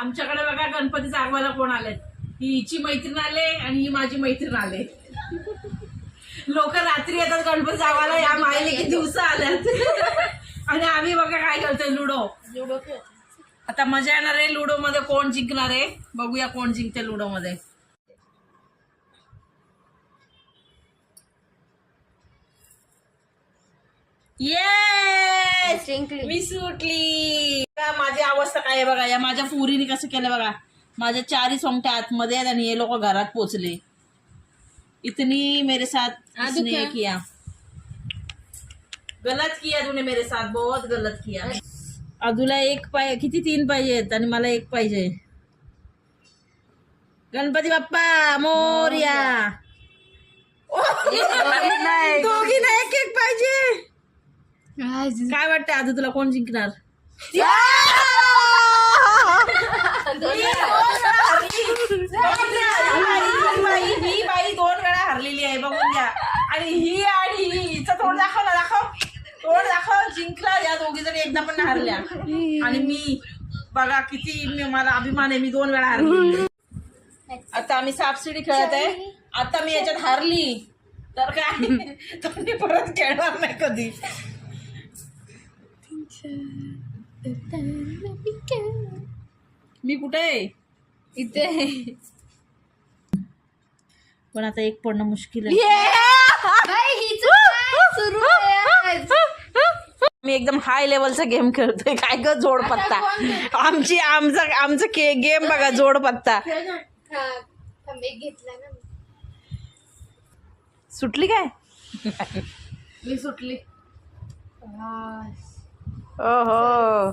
आमच्याकडे बघा गणपती जागवायला कोण आलेत. ही हिची मैत्रीण आले आणि ही माझी मैत्रीण आले. लोक रात्री येतात गणपती जागवायला, या माईले किती दिवसा आल्यात. आणि आम्ही बघा काय करतोय, लुडो. आता मजा येणार आहे लुडो मध्ये. कोण जिंकणार आहे बघूया, कोण जिंकते लुडो मध्ये. येस, मी सुटली. माझी अवस्था काय आहे बघा, या माझ्या पुरीने कसं केलं बघा. माझ्या 4 सोंगट्या आतमध्ये आहेत आणि हे लोक घरात पोचले. इतनी मेरे साथ इसने किया, गलत किया तूने मेरे साथ, बहुत गलत किया. अजूला 1 पाहिजे, किती 3 पाहिजेत आणि मला 1 पाहिजे. गणपती बाप्पा मोरया. दोघींना 1-1 पाहिजे. काय वाटतं आजू तुला कोण जिंकणार? ही बाई 2 वेळा हरलेली आहे, बघून घ्या. आणि हिचं तोंड दाखव ना, तोंड दाखव. जिंकला या दोघी जणी, एकदा पण हरल्या. आणि मी बघा किती मला अभिमान आहे, मी 2 वेळा हरली. आता आम्ही सापशिडी खेळत आहे. आता मी याच्यात हारली तर काय, तर मी परत खेळणार नाही कधी. मी कुठे आहे? इथे. पण आता 1 पडणं मुश्किल आहे. मी एकदम हाय लेवलचा गेम खेळतोय. काय ग, जोडपत्ता. आमचं गेम बघा, जोडपत्ता. घेतला ना, सुटली काय? मी सुटली. ओहो.